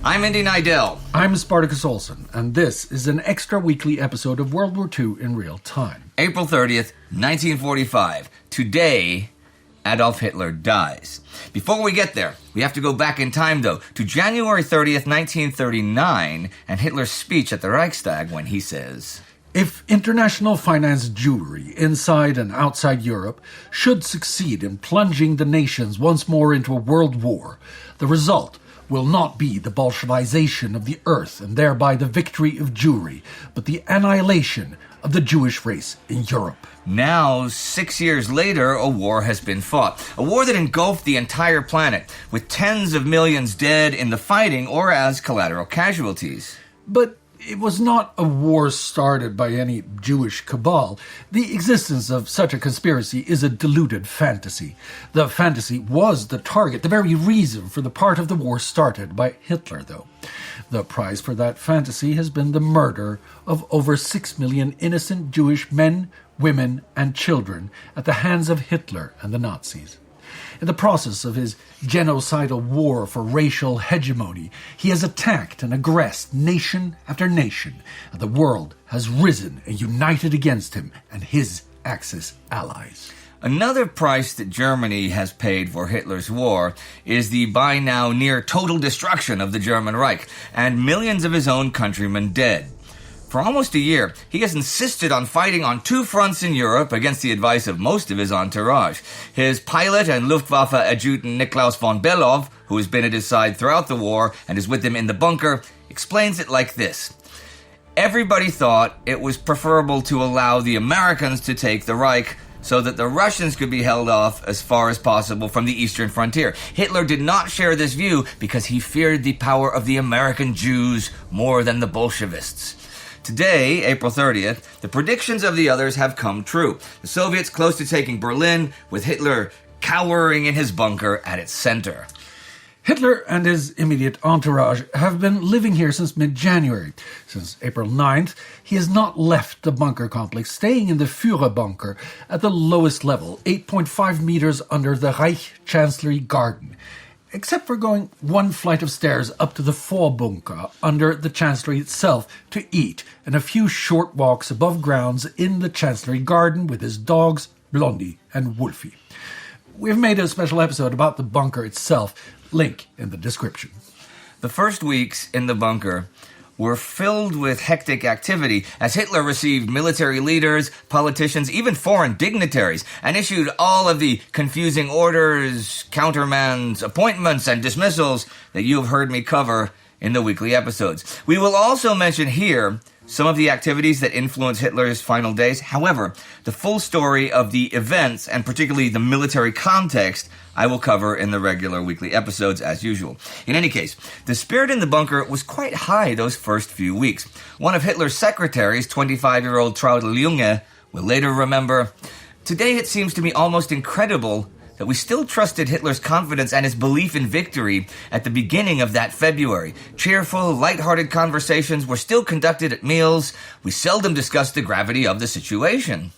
I'm Indy Neidell. I'm Spartacus Olsson, and this is an extra weekly episode of World War II in real time. April 30th, 1945. Today, Adolf Hitler dies. Before we get there, we have to go back in time, though, to January 30th, 1939, and Hitler's speech at the Reichstag when he says, "If international finance Jewry inside and outside Europe should succeed in plunging the nations once more into a world war, the result will not be the Bolshevization of the earth and thereby the victory of Jewry, but the annihilation of the Jewish race in Europe." Now, 6 years later, a war has been fought. A war that engulfed the entire planet, with tens of millions dead in the fighting or as collateral casualties. But it was not a war started by any Jewish cabal. The existence of such a conspiracy is a deluded fantasy. The fantasy was the target, the very reason for the part of the war started by Hitler, though. The prize for that fantasy has been the murder of over 6 million innocent Jewish men, women, and children at the hands of Hitler and the Nazis. In the process of his genocidal war for racial hegemony, he has attacked and aggressed nation after nation, and the world has risen and united against him and his Axis allies. Another price that Germany has paid for Hitler's war is the by now near total destruction of the German Reich, and millions of his own countrymen dead. For almost a year, he has insisted on fighting on two fronts in Europe against the advice of most of his entourage. His pilot and Luftwaffe adjutant Niklaus von Below, who has been at his side throughout the war and is with him in the bunker, explains it like this. Everybody thought it was preferable to allow the Americans to take the Reich so that the Russians could be held off as far as possible from the eastern frontier. Hitler did not share this view because he feared the power of the American Jews more than the Bolshevists. Today, April 30th, the predictions of the others have come true. The Soviets close to taking Berlin, with Hitler cowering in his bunker at its center. Hitler and his immediate entourage have been living here since mid-January. Since April 9th, he has not left the bunker complex, staying in the Führerbunker at the lowest level, 8.5 meters under the Reich Chancellery Garden, except for going one flight of stairs up to the Vorbunker under the Chancellery itself to eat, and a few short walks above grounds in the Chancellery Garden with his dogs, Blondie and Wolfie. We've made a special episode about the bunker itself, link in the description. The first weeks in the bunker were filled with hectic activity as Hitler received military leaders, politicians, even foreign dignitaries, and issued all of the confusing orders, countermands, appointments, and dismissals that you have heard me cover in the weekly episodes. We will also mention here some of the activities that influenced Hitler's final days. However, the full story of the events, and particularly the military context, I will cover in the regular weekly episodes as usual. In any case, the spirit in the bunker was quite high those first few weeks. One of Hitler's secretaries, 25-year-old Traudl Junge, will later remember, "Today it seems to me almost incredible that we still trusted Hitler's confidence and his belief in victory at the beginning of that February. Cheerful, light-hearted conversations were still conducted at meals. We seldom discussed the gravity of the situation."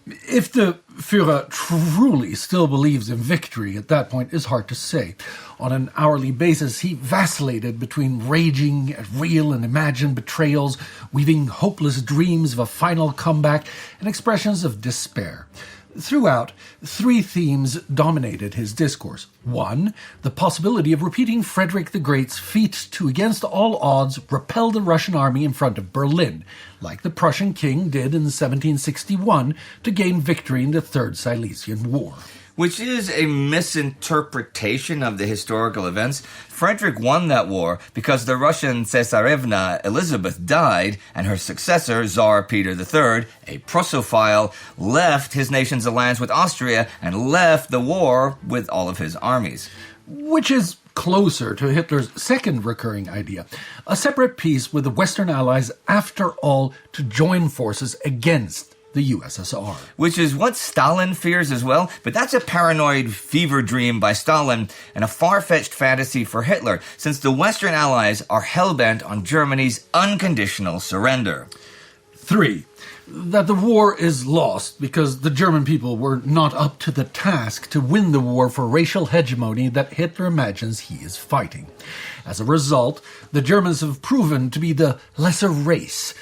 If the Führer truly still believes in victory at that point is hard to say. On an hourly basis, he vacillated between raging at real and imagined betrayals, weaving hopeless dreams of a final comeback, and expressions of despair. Throughout, three themes dominated his discourse. One, the possibility of repeating Frederick the Great's feat to, against all odds, repel the Russian army in front of Berlin, like the Prussian king did in 1761 to gain victory in the Third Silesian War. Which is a misinterpretation of the historical events. Frederick won that war because the Russian Tsarevna Elizabeth died, and her successor, Tsar Peter III, a Prussophile, left his nation's alliance with Austria and left the war with all of his armies. Which is closer to Hitler's second recurring idea, a separate peace with the Western Allies after all to join forces against the USSR. Which is what Stalin fears as well, but that's a paranoid fever dream by Stalin and a far-fetched fantasy for Hitler, since the Western Allies are hell-bent on Germany's unconditional surrender. 3. that the war is lost because the German people were not up to the task to win the war for racial hegemony that Hitler imagines he is fighting. As a result, the Germans have proven to be the lesser race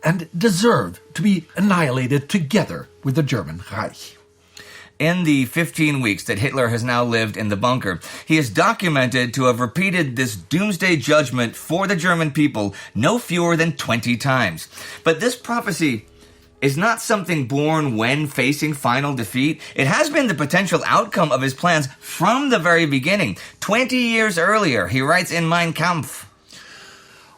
and deserve to be annihilated together with the German Reich. In the 15 weeks that Hitler has now lived in the bunker, he is documented to have repeated this doomsday judgment for the German people no fewer than 20 times. But this prophecy is not something born when facing final defeat. It has been the potential outcome of his plans from the very beginning. 20 years earlier, he writes in Mein Kampf,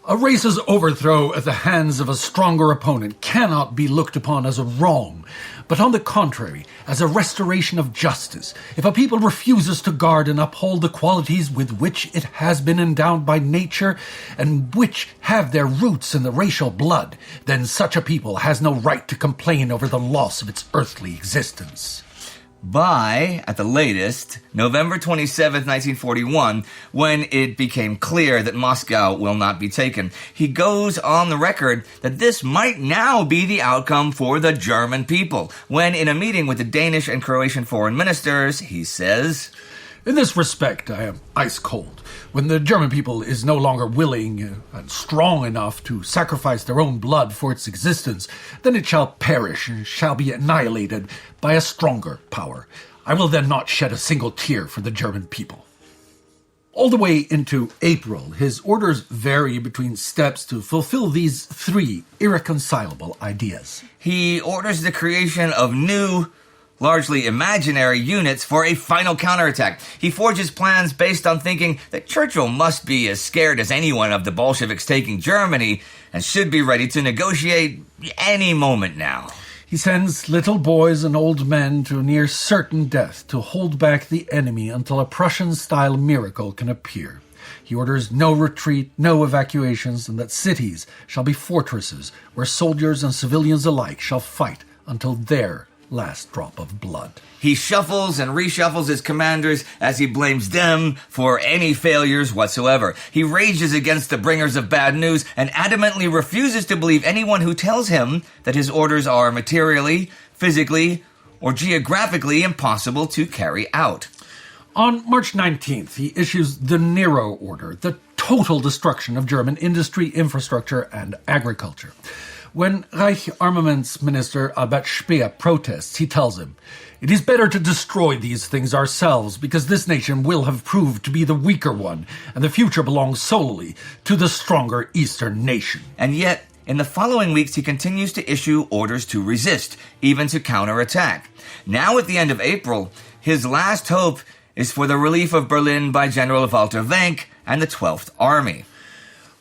"A race's overthrow at the hands of a stronger opponent cannot be looked upon as a wrong, but on the contrary, as a restoration of justice. If a people refuses to guard and uphold the qualities with which it has been endowed by nature, and which have their roots in the racial blood, then such a people has no right to complain over the loss of its earthly existence." By, at the latest, November 27, 1941, when it became clear that Moscow will not be taken, he goes on the record that this might now be the outcome for the German people, when in a meeting with the Danish and Croatian foreign ministers, he says, "In this respect, I am ice cold. When the German people is no longer willing and strong enough to sacrifice their own blood for its existence, then it shall perish and shall be annihilated by a stronger power. I will then not shed a single tear for the German people." All the way into April, his orders vary between steps to fulfill these three irreconcilable ideas. He orders the creation of new, largely imaginary units for a final counterattack. He forges plans based on thinking that Churchill must be as scared as anyone of the Bolsheviks taking Germany and should be ready to negotiate any moment now. He sends little boys and old men to near certain death to hold back the enemy until a Prussian-style miracle can appear. He orders no retreat, no evacuations, and that cities shall be fortresses where soldiers and civilians alike shall fight until their last drop of blood. He shuffles and reshuffles his commanders as he blames them for any failures whatsoever. He rages against the bringers of bad news and adamantly refuses to believe anyone who tells him that his orders are materially, physically, or geographically impossible to carry out. On March 19th, he issues the Nero Order, the total destruction of German industry, infrastructure, and agriculture. When Reich Armaments Minister Albert Speer protests, he tells him, "It is better to destroy these things ourselves, because this nation will have proved to be the weaker one, and the future belongs solely to the stronger Eastern nation." And yet, in the following weeks, he continues to issue orders to resist, even to counterattack. Now, at the end of April, his last hope is for the relief of Berlin by General Walter Wenck and the 12th Army.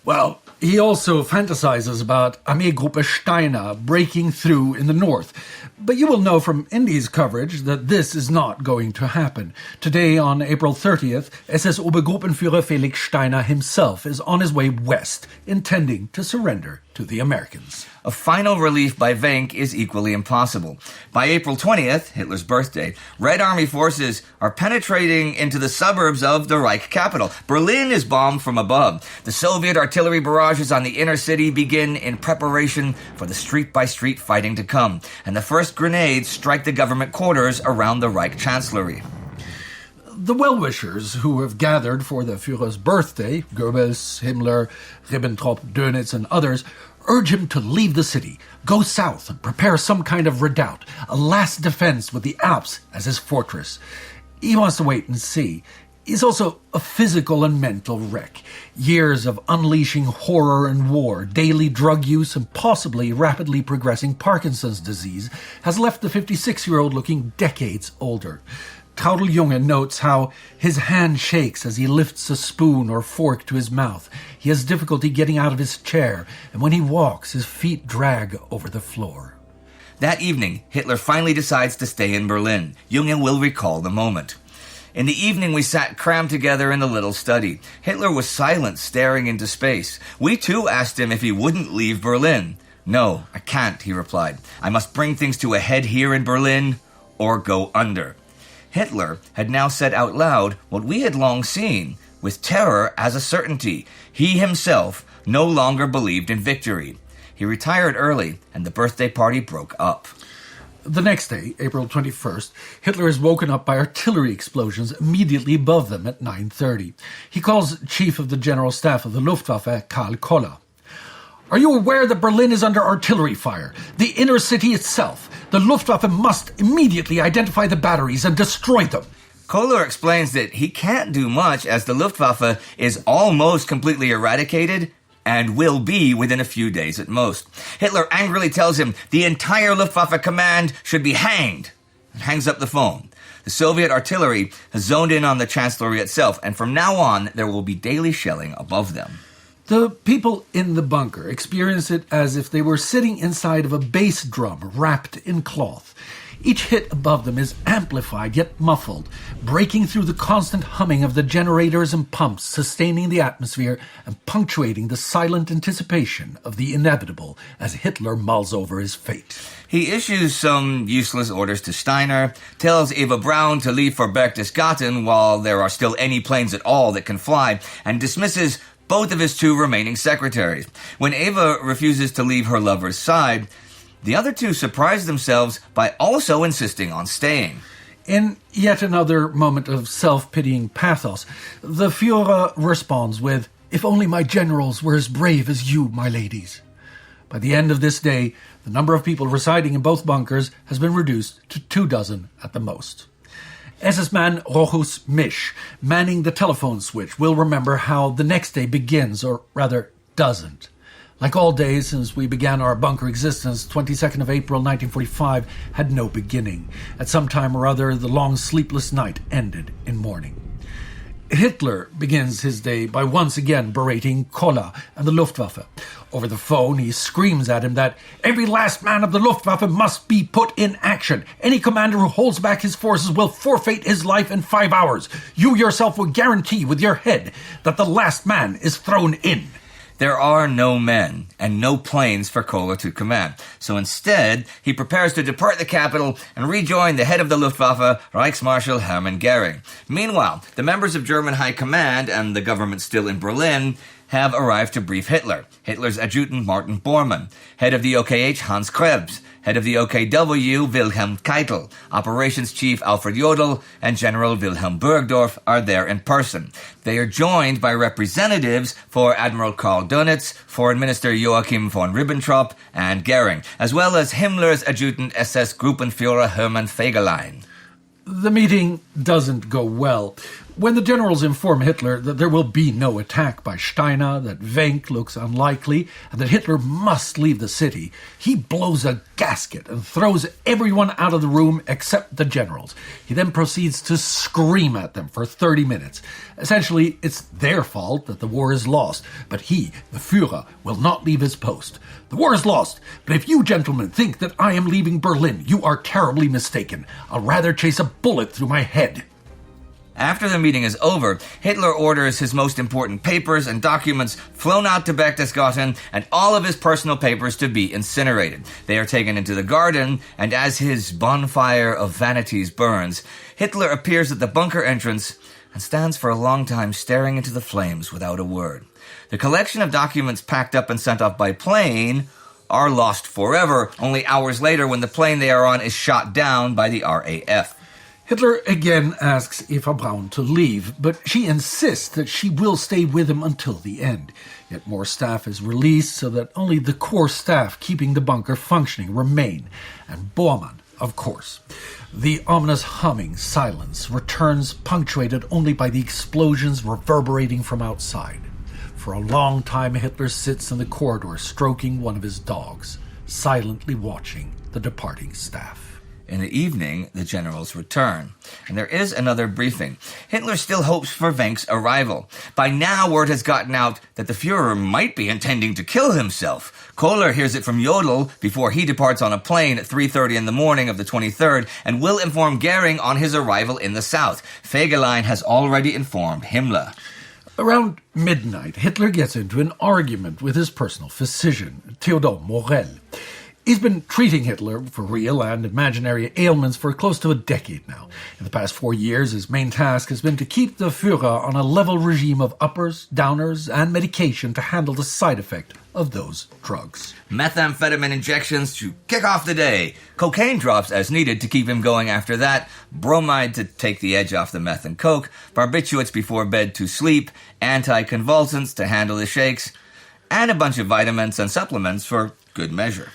Well, he also fantasizes about Armeegruppe Steiner breaking through in the north. But you will know from Indy's coverage that this is not going to happen. Today, on April 30th, SS Obergruppenführer Felix Steiner himself is on his way west, intending to surrender to the Americans. A final relief by Wenck is equally impossible. By April 20th, Hitler's birthday, Red Army forces are penetrating into the suburbs of the Reich capital. Berlin is bombed from above. The Soviet artillery barrages on the inner city begin in preparation for the street-by-street fighting to come, and the first grenades strike the government quarters around the Reich Chancellery. The well-wishers who have gathered for the Führer's birthday, Goebbels, Himmler, Ribbentrop, Dönitz, and others, urge him to leave the city, go south, and prepare some kind of redoubt, a last defense with the Alps as his fortress. He wants to wait and see. He's also a physical and mental wreck. Years of unleashing horror and war, daily drug use, and possibly rapidly progressing Parkinson's disease has left the 56-year-old looking decades older. Traudl Junge notes how his hand shakes as he lifts a spoon or fork to his mouth. He has difficulty getting out of his chair, and when he walks, his feet drag over the floor. That evening, Hitler finally decides to stay in Berlin. Junge will recall the moment. In the evening, we sat crammed together in the little study. Hitler was silent, staring into space. We too asked him if he wouldn't leave Berlin. "No, I can't," he replied. "I must bring things to a head here in Berlin or go under." Hitler had now said out loud what we had long seen, with terror as a certainty. He himself no longer believed in victory. He retired early, and the birthday party broke up. The next day, April 21st, Hitler is woken up by artillery explosions immediately above them at 9:30. He calls Chief of the General Staff of the Luftwaffe, Karl Koller. Are you aware that Berlin is under artillery fire? The inner city itself. The Luftwaffe must immediately identify the batteries and destroy them. Koller explains that he can't do much as the Luftwaffe is almost completely eradicated and will be within a few days at most. Hitler angrily tells him the entire Luftwaffe command should be hanged and hangs up the phone. The Soviet artillery has zoned in on the Chancellery itself, and from now on there will be daily shelling above them. The people in the bunker experience it as if they were sitting inside of a bass drum wrapped in cloth. Each hit above them is amplified yet muffled, breaking through the constant humming of the generators and pumps, sustaining the atmosphere and punctuating the silent anticipation of the inevitable as Hitler mulls over his fate. He issues some useless orders to Steiner, tells Eva Braun to leave for Berchtesgaden while there are still any planes at all that can fly, and dismisses both of his two remaining secretaries. When Eva refuses to leave her lover's side, the other two surprise themselves by also insisting on staying. In yet another moment of self-pitying pathos, the Führer responds with, "If only my generals were as brave as you, my ladies." By the end of this day, the number of people residing in both bunkers has been reduced to 24 at the most. SS-man Rochus Misch, manning the telephone switch, will remember how the next day begins, or rather doesn't. Like all days since we began our bunker existence, 22nd of April 1945 had no beginning. At some time or other, the long sleepless night ended in morning. Hitler begins his day by once again berating Koller and the Luftwaffe. Over the phone, he screams at him that every last man of the Luftwaffe must be put in action. Any commander who holds back his forces will forfeit his life in 5 hours. You yourself will guarantee with your head that the last man is thrown in. There are no men and no planes for Koller to command, so instead he prepares to depart the capital and rejoin the head of the Luftwaffe, Reichsmarschall Hermann Goering. Meanwhile, the members of German High Command and the government still in Berlin have arrived to brief Hitler. Hitler's adjutant Martin Bormann, head of the OKH Hans Krebs, head of the OKW Wilhelm Keitel, operations chief Alfred Jodl, and General Wilhelm Burgdorf are there in person. They are joined by representatives for Admiral Karl Dönitz, Foreign Minister Joachim von Ribbentrop, and Goering, as well as Himmler's adjutant SS Gruppenführer Hermann Fegelein. The meeting doesn't go well. When the generals inform Hitler that there will be no attack by Steiner, that Wenck looks unlikely, and that Hitler must leave the city, he blows a gasket and throws everyone out of the room except the generals. He then proceeds to scream at them for 30 minutes. Essentially, it's their fault that the war is lost, but he, the Führer, will not leave his post. The war is lost, but if you gentlemen think that I am leaving Berlin, you are terribly mistaken. I'll rather chase a bullet through my head. After the meeting is over, Hitler orders his most important papers and documents flown out to Berchtesgaden and all of his personal papers to be incinerated. They are taken into the garden, and as his bonfire of vanities burns, Hitler appears at the bunker entrance and stands for a long time staring into the flames without a word. The collection of documents packed up and sent off by plane are lost forever, only hours later when the plane they are on is shot down by the RAF. Hitler again asks Eva Braun to leave, but she insists that she will stay with him until the end. Yet more staff is released so that only the core staff keeping the bunker functioning remain. And Bormann, of course. The ominous humming silence returns, punctuated only by the explosions reverberating from outside. For a long time, Hitler sits in the corridor stroking one of his dogs, silently watching the departing staff. In the evening, the generals return, and there is another briefing. Hitler still hopes for Wenck's arrival. By now, word has gotten out that the Führer might be intending to kill himself. Koller hears it from Jodl before he departs on a plane at 3:30 in the morning of the 23rd and will inform Goering on his arrival in the south. Fegelein has already informed Himmler. Around midnight, Hitler gets into an argument with his personal physician, Theodor Morel. He's been treating Hitler for real and imaginary ailments for close to a decade now. In the past 4 years, his main task has been to keep the Führer on a level regime of uppers, downers, and medication to handle the side effect of those drugs. Methamphetamine injections to kick off the day. Cocaine drops as needed to keep him going after that. Bromide to take the edge off the meth and coke. Barbiturates before bed to sleep. Anticonvulsants to handle the shakes. And a bunch of vitamins and supplements for good measure.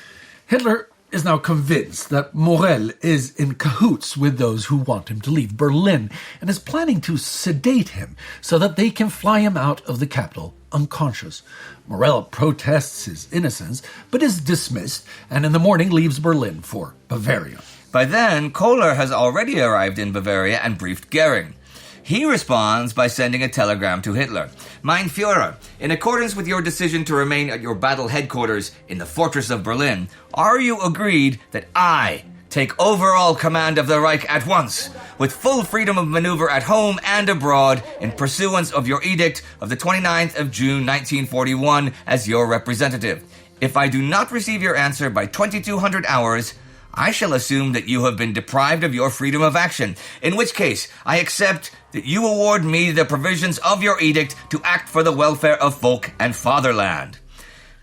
Hitler is now convinced that Morel is in cahoots with those who want him to leave Berlin and is planning to sedate him so that they can fly him out of the capital unconscious. Morel protests his innocence, but is dismissed, and in the morning leaves Berlin for Bavaria. By then, Kohler has already arrived in Bavaria and briefed Goering. He responds by sending a telegram to Hitler. Mein Führer, in accordance with your decision to remain at your battle headquarters in the fortress of Berlin, are you agreed that I take overall command of the Reich at once, with full freedom of maneuver at home and abroad, in pursuance of your edict of the 29th of June 1941 as your representative? If I do not receive your answer by 2200 hours, I shall assume that you have been deprived of your freedom of action, in which case I accept that you award me the provisions of your edict to act for the welfare of folk and fatherland.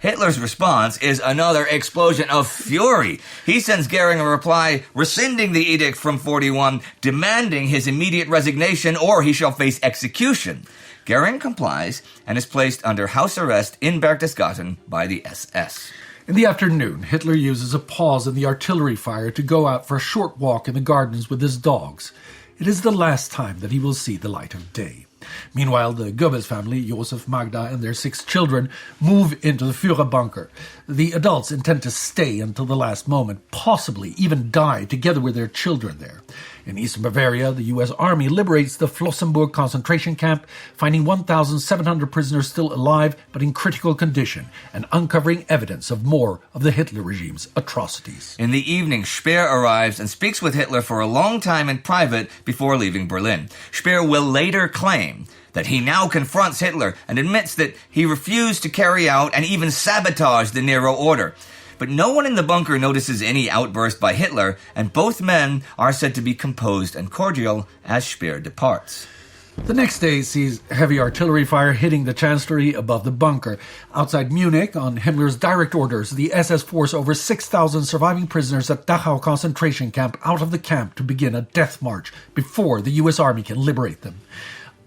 Hitler's response is another explosion of fury. He sends Goering a reply rescinding the edict from 41, demanding his immediate resignation or he shall face execution. Goering complies and is placed under house arrest in Berchtesgaden by the SS. In the afternoon, Hitler uses a pause in the artillery fire to go out for a short walk in the gardens with his dogs. It is the last time that he will see the light of day. Meanwhile, the Goebbels family, Josef, Magda, and their 6 children, move into the Führer bunker. The adults intend to stay until the last moment, possibly even die together with their children there. In eastern Bavaria, the U.S. Army liberates the Flossenburg concentration camp, finding 1,700 prisoners still alive but in critical condition, and uncovering evidence of more of the Hitler regime's atrocities. In the evening, Speer arrives and speaks with Hitler for a long time in private before leaving Berlin. Speer will later claim that he now confronts Hitler and admits that he refused to carry out and even sabotage the Nero order. But no one in the bunker notices any outburst by Hitler, and both men are said to be composed and cordial as Speer departs. The next day sees heavy artillery fire hitting the chancellery above the bunker. Outside Munich, on Himmler's direct orders, the SS force over 6,000 surviving prisoners at Dachau concentration camp out of the camp to begin a death march before the U.S. Army can liberate them.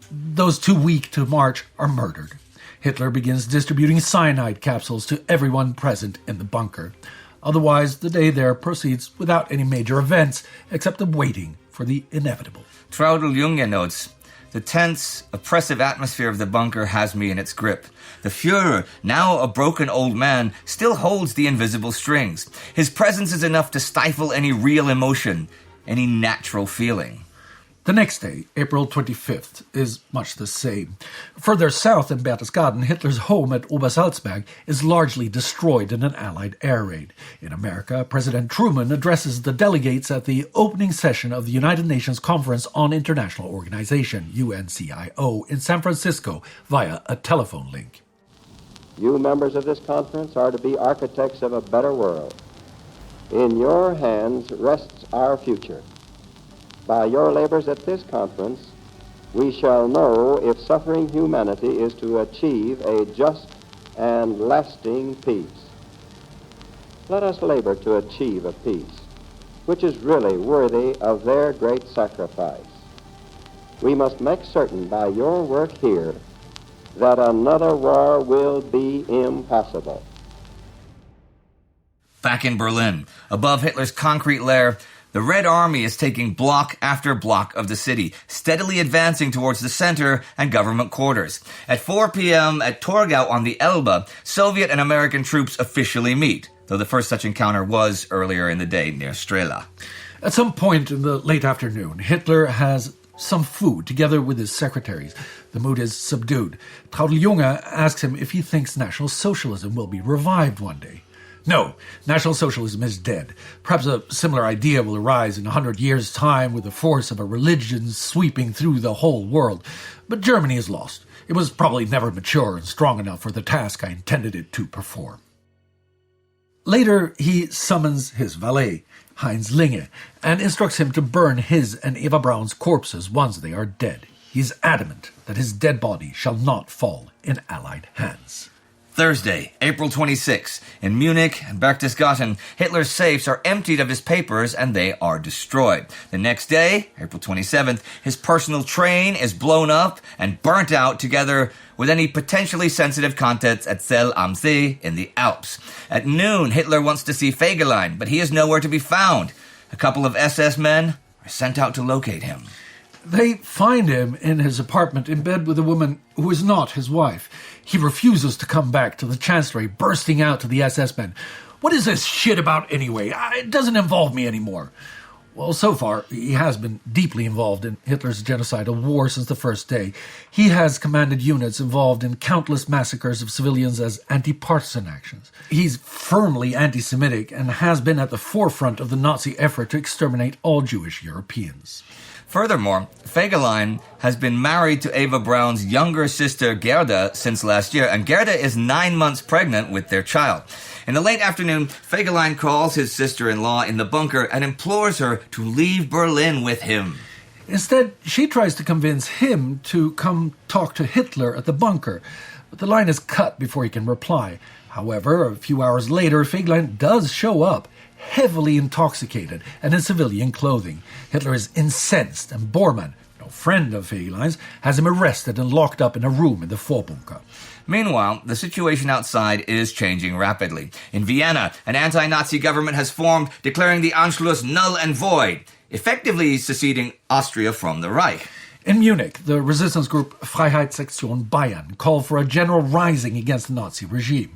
Those too weak to march are murdered. Hitler begins distributing cyanide capsules to everyone present in the bunker. Otherwise, the day there proceeds without any major events, except the waiting for the inevitable. Traudl Junge notes, the tense, oppressive atmosphere of the bunker has me in its grip. The Führer, now a broken old man, still holds the invisible strings. His presence is enough to stifle any real emotion, any natural feeling. The next day, April 25th, is much the same. Further south in Berchtesgaden, Hitler's home at Obersalzberg is largely destroyed in an Allied air raid. In America, President Truman addresses the delegates at the opening session of the United Nations Conference on International Organization, UNCIO, in San Francisco via a telephone link. You members of this conference are to be architects of a better world. In your hands rests our future. By your labors at this conference, we shall know if suffering humanity is to achieve a just and lasting peace. Let us labor to achieve a peace which is really worthy of their great sacrifice. We must make certain by your work here that another war will be impossible. Back in Berlin, above Hitler's concrete lair, the Red Army is taking block after block of the city, steadily advancing towards the center and government quarters. At 4 p.m. at Torgau on the Elbe, Soviet and American troops officially meet, though the first such encounter was earlier in the day near Strela. At some point in the late afternoon, Hitler has some food together with his secretaries. The mood is subdued. Traudl Junge asks him if he thinks National Socialism will be revived one day. No, National Socialism is dead. Perhaps a similar idea will arise in 100 years' time with the force of a religion sweeping through the whole world. But Germany is lost. It was probably never mature and strong enough for the task I intended it to perform. Later, he summons his valet, Heinz Linge, and instructs him to burn his and Eva Braun's corpses once they are dead. He's adamant that his dead body shall not fall in Allied hands. Thursday, April 26. In Munich and Berchtesgaden, Hitler's safes are emptied of his papers and they are destroyed. The next day, April 27th, his personal train is blown up and burnt out together with any potentially sensitive contents at Zell am See in the Alps. At noon, Hitler wants to see Fegelein, but he is nowhere to be found. A couple of SS men are sent out to locate him. They find him in his apartment in bed with a woman who is not his wife. He refuses to come back to the chancellery, bursting out to the SS men. "What is this shit about anyway? It doesn't involve me anymore." Well, so far, he has been deeply involved in Hitler's genocidal war since the first day. He has commanded units involved in countless massacres of civilians as anti-partisan actions. He's firmly anti-Semitic and has been at the forefront of the Nazi effort to exterminate all Jewish Europeans. Furthermore, Fegelein has been married to Eva Braun's younger sister Gerda since last year, and Gerda is 9 months pregnant with their child. In the late afternoon, Fegelein calls his sister-in-law in the bunker and implores her to leave Berlin with him. Instead, she tries to convince him to come talk to Hitler at the bunker, but the line is cut before he can reply. However, a few hours later, Fegelein does show up, heavily intoxicated and in civilian clothing. Hitler is incensed, and Bormann, no friend of Fegelein's, has him arrested and locked up in a room in the Vorbunker. Meanwhile, the situation outside is changing rapidly. In Vienna, an anti-Nazi government has formed, declaring the Anschluss null and void, effectively seceding Austria from the Reich. In Munich, the resistance group Freiheitssektion Bayern called for a general rising against the Nazi regime.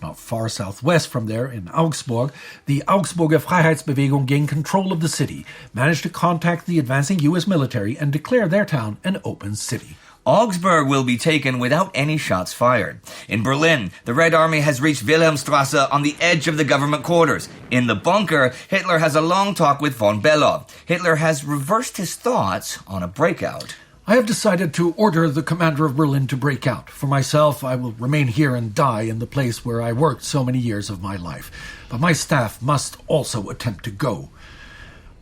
Not far southwest from there, in Augsburg, the Augsburger Freiheitsbewegung gained control of the city, managed to contact the advancing U.S. military, and declare their town an open city. Augsburg will be taken without any shots fired. In Berlin, the Red Army has reached Wilhelmstrasse on the edge of the government quarters. In the bunker, Hitler has a long talk with von Below. Hitler has reversed his thoughts on a breakout. "I have decided to order the commander of Berlin to break out. For myself, I will remain here and die in the place where I worked so many years of my life. But my staff must also attempt to go.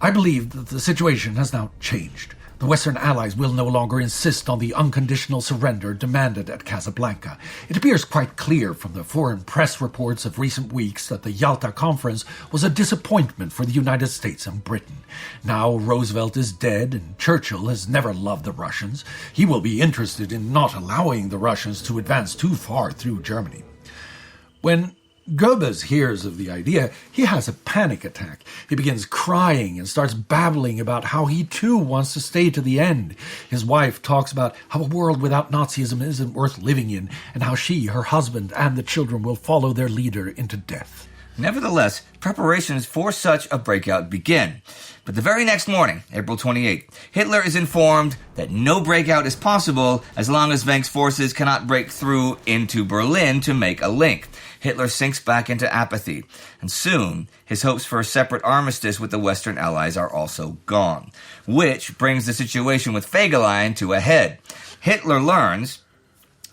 I believe that the situation has now changed. The Western Allies will no longer insist on the unconditional surrender demanded at Casablanca. It appears quite clear from the foreign press reports of recent weeks that the Yalta Conference was a disappointment for the United States and Britain. Now Roosevelt is dead and Churchill has never loved the Russians. He will be interested in not allowing the Russians to advance too far through Germany." When Goebbels hears of the idea, he has a panic attack. He begins crying and starts babbling about how he too wants to stay to the end. His wife talks about how a world without Nazism isn't worth living in, and how she, her husband, and the children will follow their leader into death. Nevertheless, preparations for such a breakout begin. But the very next morning, April 28th, Hitler is informed that no breakout is possible as long as Wenck's forces cannot break through into Berlin to make a link. Hitler sinks back into apathy, and soon his hopes for a separate armistice with the Western Allies are also gone, which brings the situation with Fegelein to a head. Hitler learns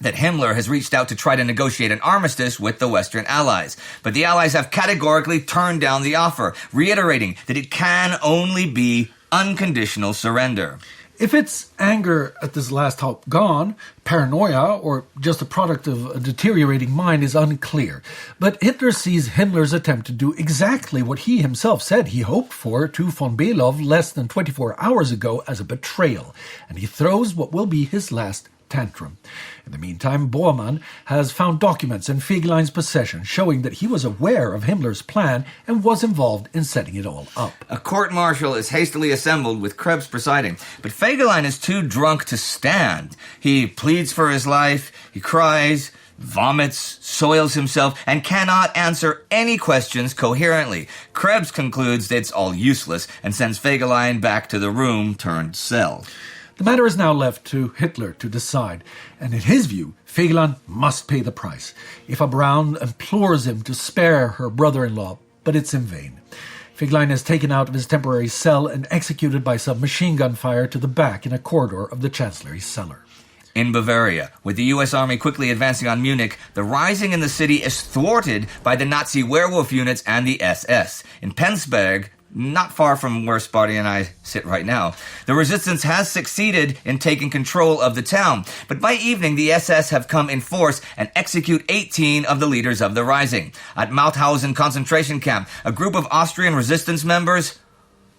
that Himmler has reached out to try to negotiate an armistice with the Western Allies, but the Allies have categorically turned down the offer, reiterating that it can only be unconditional surrender. If it's anger at this last hope gone, paranoia, or just a product of a deteriorating mind is unclear. But Hitler sees Himmler's attempt to do exactly what he himself said he hoped for to von Below less than 24 hours ago as a betrayal, and he throws what will be his last tantrum. In the meantime, Bormann has found documents in Fegelein's possession showing that he was aware of Himmler's plan and was involved in setting it all up. A court-martial is hastily assembled with Krebs presiding, but Fegelein is too drunk to stand. He pleads for his life, he cries, vomits, soils himself, and cannot answer any questions coherently. Krebs concludes that it's all useless and sends Fegelein back to the room turned cell. The matter is now left to Hitler to decide, and in his view, Fegelein must pay the price. Eva Braun implores him to spare her brother-in-law, but it's in vain. Fegelein is taken out of his temporary cell and executed by some machine gun fire to the back in a corridor of the Chancellery cellar. In Bavaria, with the U.S. Army quickly advancing on Munich, the rising in the city is thwarted by the Nazi werewolf units and the SS. In Penzberg, not far from where Sparty and I sit right now, the resistance has succeeded in taking control of the town. But by evening, the SS have come in force and execute 18 of the leaders of the rising. At Mauthausen concentration camp, a group of Austrian resistance members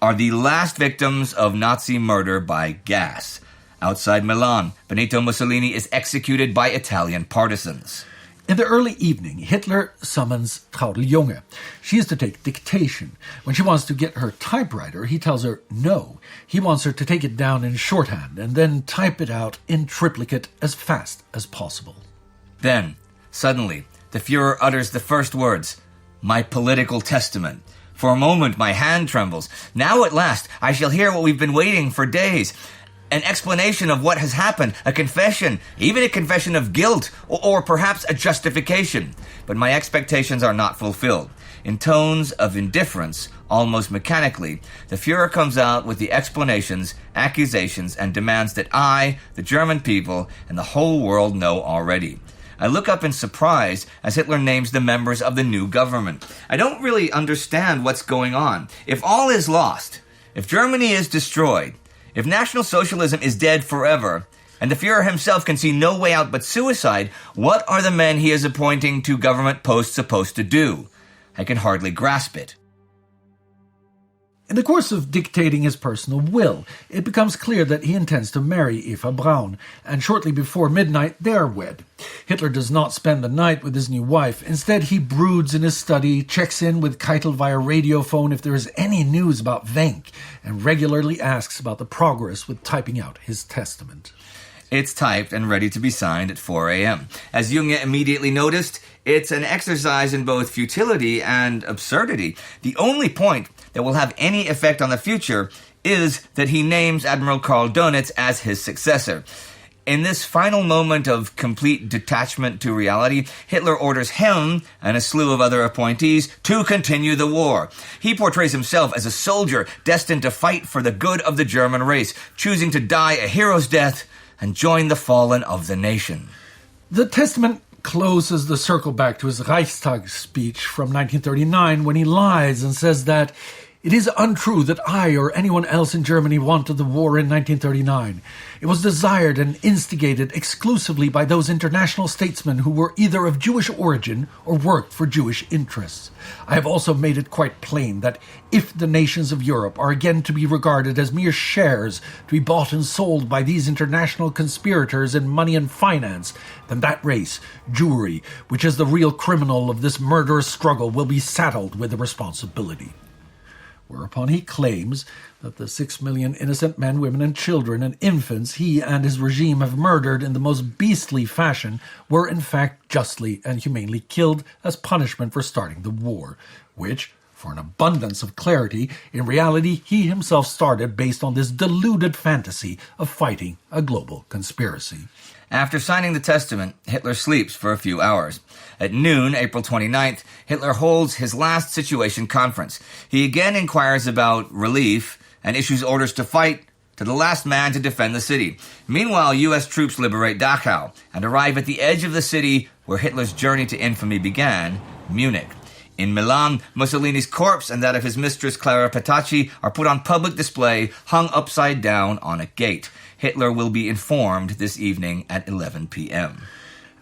are the last victims of Nazi murder by gas. Outside Milan, Benito Mussolini is executed by Italian partisans. In the early evening, Hitler summons Traudl Junge. She is to take dictation. When she wants to get her typewriter, he tells her no. He wants her to take it down in shorthand and then type it out in triplicate as fast as possible. Then, suddenly, the Fuhrer utters the first words, "My political testament." For a moment, my hand trembles. Now at last, I shall hear what we've been waiting for days. An explanation of what has happened, a confession, even a confession of guilt, or perhaps a justification. But my expectations are not fulfilled. In tones of indifference, almost mechanically, the Fuhrer comes out with the explanations, accusations, and demands that I, the German people, and the whole world know already. I look up in surprise as Hitler names the members of the new government. I don't really understand what's going on. If all is lost, if Germany is destroyed, if National Socialism is dead forever, and the Fuhrer himself can see no way out but suicide, what are the men he is appointing to government posts supposed to do? I can hardly grasp it. In the course of dictating his personal will, it becomes clear that he intends to marry Eva Braun, and shortly before midnight they are wed. Hitler does not spend the night with his new wife. Instead, he broods in his study, checks in with Keitel via radiophone if there is any news about Wenck, and regularly asks about the progress with typing out his testament. It's typed and ready to be signed at 4 a.m. As Junge immediately noticed, it's an exercise in both futility and absurdity. The only point that will have any effect on the future is that he names Admiral Karl Dönitz as his successor. In this final moment of complete detachment to reality, Hitler orders him and a slew of other appointees to continue the war. He portrays himself as a soldier destined to fight for the good of the German race, choosing to die a hero's death and join the fallen of the nation. The testament closes the circle back to his Reichstag speech from 1939 when he lies and says that it is untrue that I or anyone else in Germany wanted the war in 1939. It was desired and instigated exclusively by those international statesmen who were either of Jewish origin or worked for Jewish interests. I have also made it quite plain that if the nations of Europe are again to be regarded as mere shares to be bought and sold by these international conspirators in money and finance, then that race, Jewry, which is the real criminal of this murderous struggle, will be saddled with the responsibility. Whereupon he claims that the 6 million innocent men, women, and children and infants he and his regime have murdered in the most beastly fashion were in fact justly and humanely killed as punishment for starting the war, which, for an abundance of clarity, in reality he himself started based on this deluded fantasy of fighting a global conspiracy. After signing the testament, Hitler sleeps for a few hours. At noon, April 29th, Hitler holds his last situation conference. He again inquires about relief and issues orders to fight to the last man to defend the city. Meanwhile, U.S. troops liberate Dachau and arrive at the edge of the city where Hitler's journey to infamy began, Munich. In Milan, Mussolini's corpse and that of his mistress Clara Petacci are put on public display, hung upside down on a gate. Hitler will be informed this evening at 11 p.m.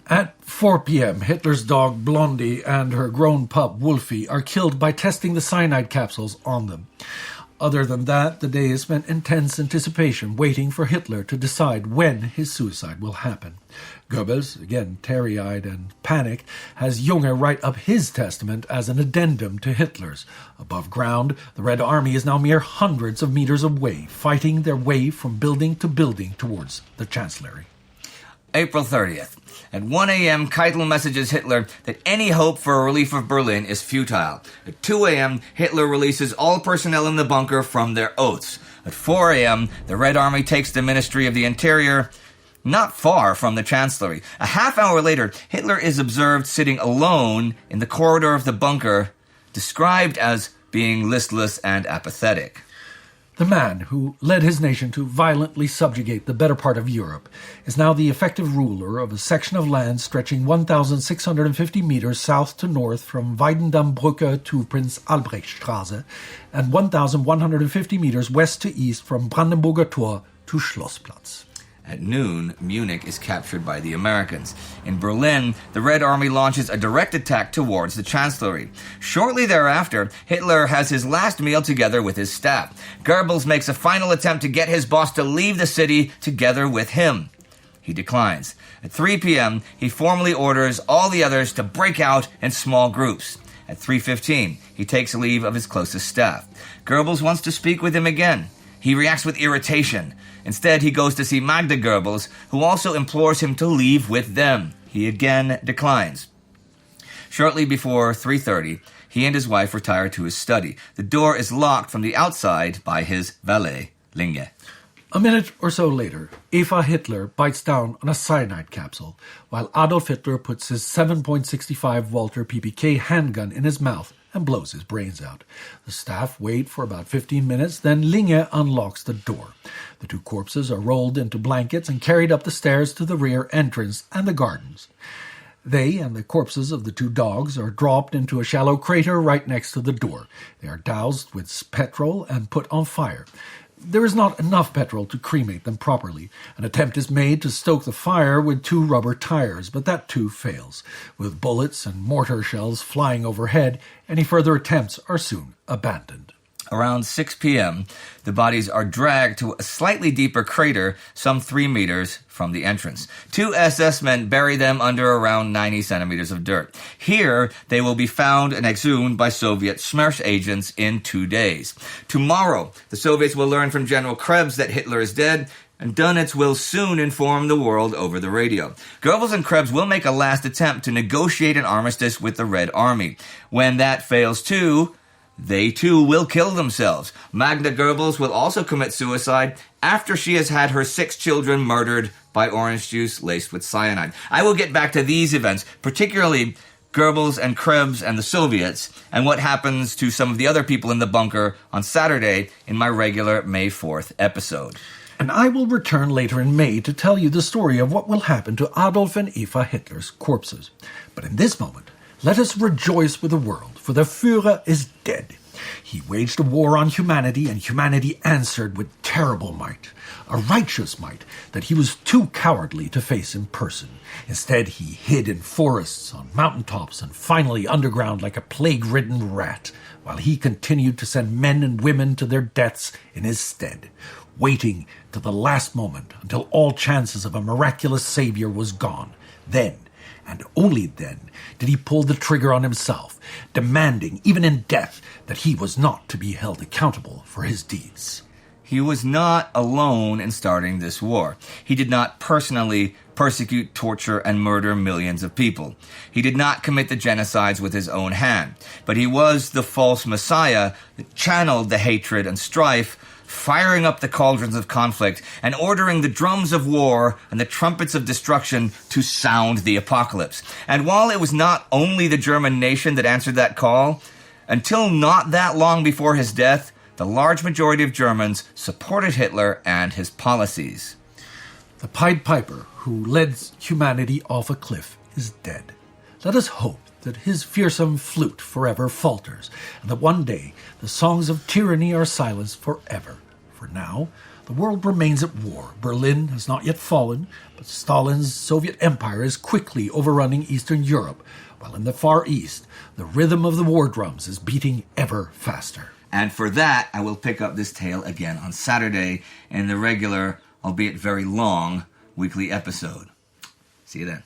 At 4 p.m., Hitler's dog Blondie and her grown pup Wolfie are killed by testing the cyanide capsules on them. Other than that, the day is spent in tense anticipation, waiting for Hitler to decide when his suicide will happen. Goebbels, again teary-eyed and panicked, has Junge write up his testament as an addendum to Hitler's. Above ground, the Red Army is now mere hundreds of meters away, fighting their way from building to building towards the Chancellery. April 30th. At 1 a.m., Keitel messages Hitler that any hope for a relief of Berlin is futile. At 2 a.m., Hitler releases all personnel in the bunker from their oaths. At 4 a.m., the Red Army takes the Ministry of the Interior, not far from the Chancellery. A half hour later, Hitler is observed sitting alone in the corridor of the bunker, described as being listless and apathetic. The man who led his nation to violently subjugate the better part of Europe is now the effective ruler of a section of land stretching 1,650 meters south to north from Weidendambrücke to Prinz Albrechtstraße and 1,150 meters west to east from Brandenburger Tor to Schlossplatz. At noon, Munich is captured by the Americans. In Berlin, the Red Army launches a direct attack towards the Chancellery. Shortly thereafter, Hitler has his last meal together with his staff. Goebbels makes a final attempt to get his boss to leave the city together with him. He declines. At 3 p.m., he formally orders all the others to break out in small groups. At 3:15, he takes leave of his closest staff. Goebbels wants to speak with him again. He reacts with irritation. Instead, he goes to see Magda Goebbels, who also implores him to leave with them. He again declines. Shortly before 3:30, he and his wife retire to his study. The door is locked from the outside by his valet, Linge. A minute or so later, Eva Hitler bites down on a cyanide capsule, while Adolf Hitler puts his 7.65 Walter PPK handgun in his mouth and blows his brains out. The staff wait for about 15 minutes, then Linge unlocks the door. The two corpses are rolled into blankets and carried up the stairs to the rear entrance and the gardens. They and the corpses of the two dogs are dropped into a shallow crater right next to the door. They are doused with petrol and put on fire. There is not enough petrol to cremate them properly. An attempt is made to stoke the fire with 2 rubber tires, but that too fails. With bullets and mortar shells flying overhead, any further attempts are soon abandoned. Around 6 p.m., the bodies are dragged to a slightly deeper crater some 3 meters from the entrance. 2 SS men bury them under around 90 centimeters of dirt. Here, they will be found and exhumed by Soviet Smersh agents in 2 days. Tomorrow, the Soviets will learn from General Krebs that Hitler is dead, and Dönitz will soon inform the world over the radio. Goebbels and Krebs will make a last attempt to negotiate an armistice with the Red Army. When that fails too, they too will kill themselves. Magda Goebbels will also commit suicide after she has had her 6 children murdered by orange juice laced with cyanide. I will get back to these events, particularly Goebbels and Krebs and the Soviets, and what happens to some of the other people in the bunker on Saturday in my regular May 4th episode. And I will return later in May to tell you the story of what will happen to Adolf and Eva Hitler's corpses. But in this moment, let us rejoice with the world, for the Führer is dead. He waged a war on humanity, and humanity answered with terrible might. A righteous might that he was too cowardly to face in person. Instead, he hid in forests, on mountaintops, and finally underground like a plague-ridden rat, while he continued to send men and women to their deaths in his stead, waiting to the last moment until all chances of a miraculous savior was gone. Then, and only then, did he pull the trigger on himself, demanding, even in death, that he was not to be held accountable for his deeds. He was not alone in starting this war. He did not personally persecute, torture, and murder millions of people. He did not commit the genocides with his own hand. But he was the false messiah that channeled the hatred and strife, firing up the cauldrons of conflict and ordering the drums of war and the trumpets of destruction to sound the apocalypse. And while it was not only the German nation that answered that call, until not that long before his death, the large majority of Germans supported Hitler and his policies. The Pied Piper who led humanity off a cliff is dead. Let us hope that his fearsome flute forever falters, and that one day the songs of tyranny are silenced forever. For now, the world remains at war. Berlin has not yet fallen, but Stalin's Soviet Empire is quickly overrunning Eastern Europe, while in the Far East, the rhythm of the war drums is beating ever faster. And for that, I will pick up this tale again on Saturday in the regular, albeit very long, weekly episode. See you then.